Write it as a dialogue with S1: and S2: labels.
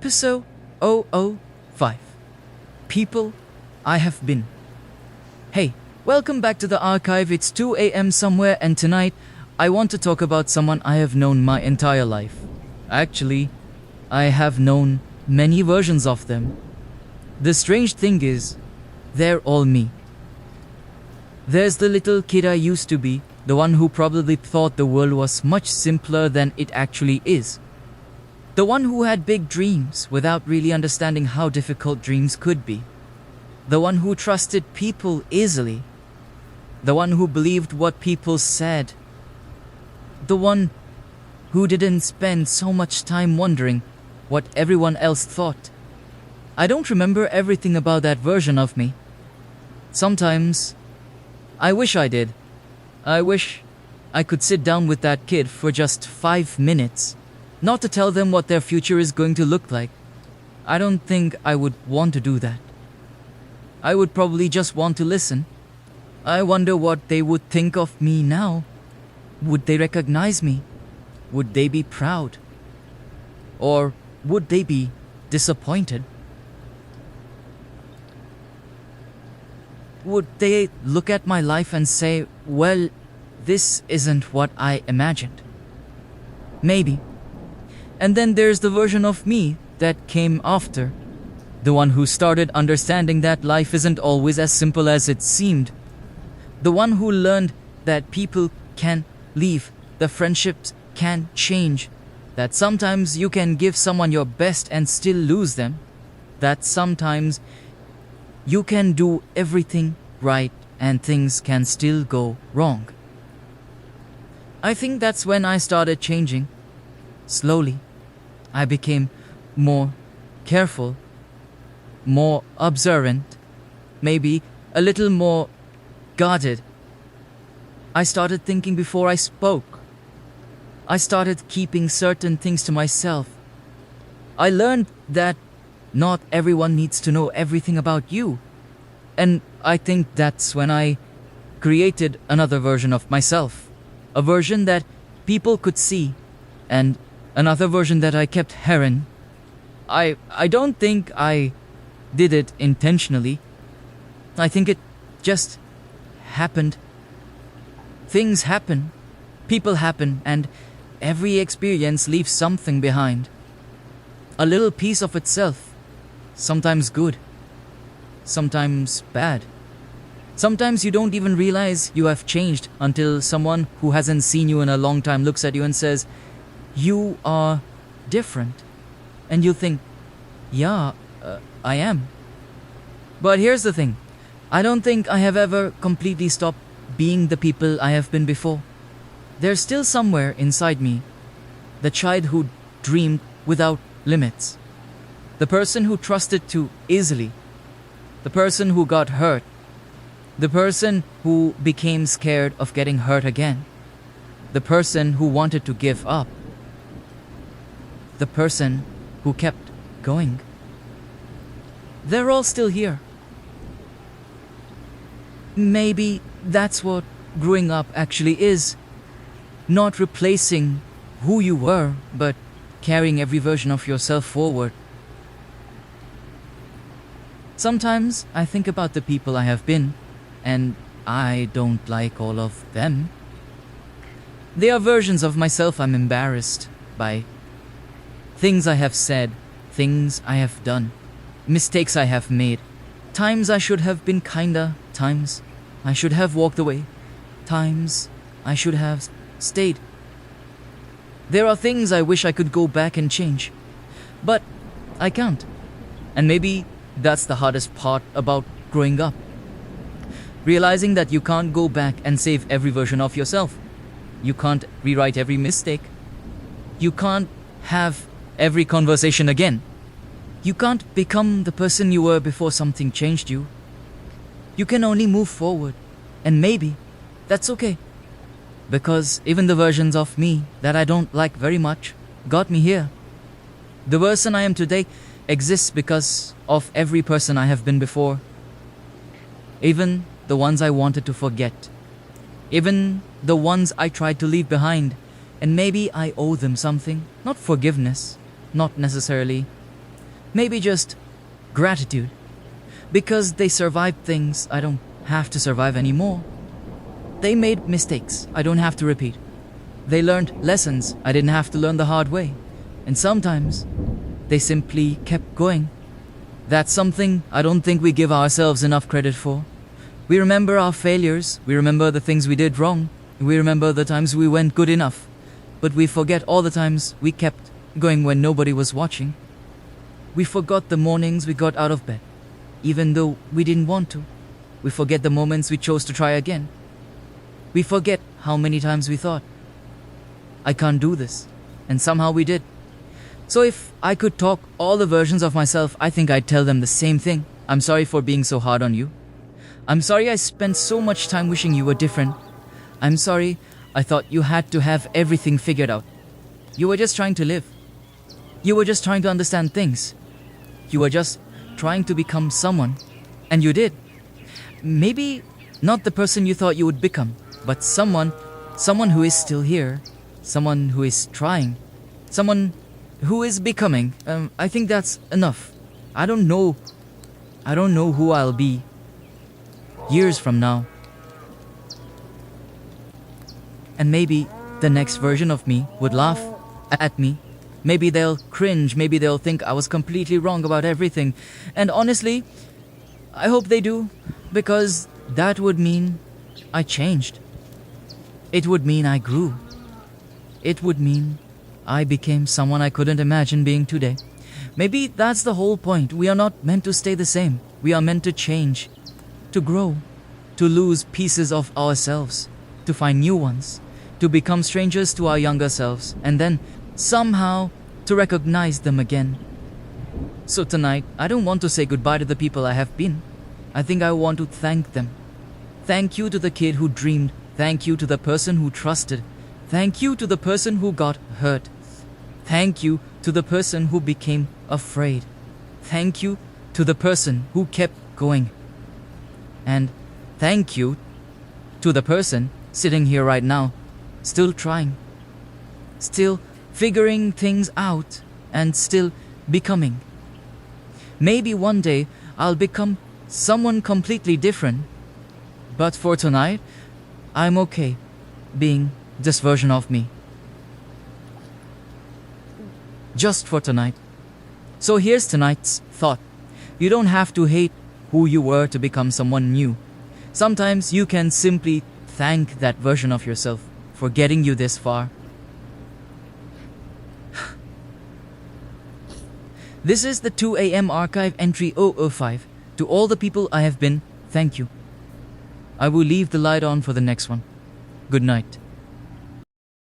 S1: Episode 005 People I Have Been. Hey, welcome back to the archive. It's 2 a.m. somewhere, and tonight I want to talk about someone I have known my entire life. Actually, I have known many versions of them. The strange thing is, they're all me. There's the little kid I used to be, the one who probably thought the world was much simpler than it actually is. The one who had big dreams without really understanding how difficult dreams could be. The one who trusted people easily. The one who believed what people said. The one who didn't spend so much time wondering what everyone else thought. I don't remember everything about that version of me. Sometimes, I wish I did. I wish I could sit down with that kid for just 5 minutes. Not to tell them what their future is going to look like. I don't think I would want to do that. I would probably just want to listen. I wonder what they would think of me now. Would they recognize me? Would they be proud? Or would they be disappointed? Would they look at my life and say, well, this isn't what I imagined? Maybe. And then there's the version of me that came after. The one who started understanding that life isn't always as simple as it seemed. The one who learned that people can leave, the friendships can change, that sometimes you can give someone your best and still lose them, that sometimes you can do everything right and things can still go wrong. I think that's when I started changing. Slowly, I became more careful, more observant, maybe a little more guarded. I started thinking before I spoke. I started keeping certain things to myself. I learned that not everyone needs to know everything about you. And I think that's when I created another version of myself. A version that people could see, and another version that I kept hidden. I don't think I did it intentionally. I think it just happened. Things happen, people happen, and every experience leaves something behind. A little piece of itself. Sometimes good, sometimes bad. Sometimes you don't even realize you have changed until someone who hasn't seen you in a long time looks at you and says, you are different. And you think, yeah, I am. But here's the thing. I don't think I have ever completely stopped being the people I have been before. There's still somewhere inside me the child who dreamed without limits. The person who trusted too easily. The person who got hurt. The person who became scared of getting hurt again. The person who wanted to give up. The person who kept going. They're all still here. Maybe that's what growing up actually is. Not replacing who you were, but carrying every version of yourself forward. Sometimes I think about the people I have been, and I don't like all of them. They are versions of myself I'm embarrassed by. Things I have said, things I have done, mistakes I have made, times I should have been kinder, times I should have walked away, times I should have stayed. There are things I wish I could go back and change, but I can't. And maybe that's the hardest part about growing up. Realizing that you can't go back and save every version of yourself. You can't rewrite every mistake. You can't have every conversation again. You can't become the person you were before something changed you. You can only move forward, and maybe that's okay. Because even the versions of me that I don't like very much got me here. The person I am today exists because of every person I have been before. Even the ones I wanted to forget. Even the ones I tried to leave behind. And maybe I owe them something. Not forgiveness, not necessarily, Maybe just gratitude. Because they survived things I don't have to survive anymore. They made mistakes I don't have to repeat. They learned lessons I didn't have to learn the hard way. And sometimes they simply kept going. That's something I don't think we give ourselves enough credit for. We remember our failures, we remember the things we did wrong, we remember the times we went good enough, but we forget all the times we kept going when nobody was watching. We forgot the mornings we got out of bed, even though we didn't want to. We forget the moments we chose to try again. We forget how many times we thought, I can't do this, and somehow we did. So if I could talk all the versions of myself, I think I'd tell them the same thing. I'm sorry for being so hard on you. I'm sorry I spent so much time wishing you were different. I'm sorry I thought you had to have everything figured out. You were just trying to live. You were just trying to understand things. You were just trying to become someone. And you did. Maybe not the person you thought you would become, but someone who is still here. Someone who is trying. Someone who is becoming. I think that's enough. I don't know who I'll be years from now. And maybe the next version of me would laugh at me. Maybe they'll cringe, maybe they'll think I was completely wrong about everything. And honestly, I hope they do, because that would mean I changed. It would mean I grew. It would mean I became someone I couldn't imagine being today. Maybe that's the whole point. We are not meant to stay the same. We are meant to change, to grow, to lose pieces of ourselves, to find new ones, to become strangers to our younger selves, and then somehow to recognize them again. So tonight, I don't want to say goodbye to the people I have been. I think I want to thank them. Thank you to the kid who dreamed. Thank you to the person who trusted. Thank you to the person who got hurt. Thank you to the person who became afraid. Thank you to the person who kept going. And thank you to the person sitting here right now, still trying, still figuring things out, and still becoming. Maybe one day I'll become someone completely different, but for tonight, I'm okay being this version of me. Just for tonight. So here's tonight's thought. You don't have to hate who you were to become someone new. Sometimes you can simply thank that version of yourself for getting you this far. This is the 2 a.m. archive entry 005. To all the people I have been, thank you. I will leave the light on for the next one. Good night.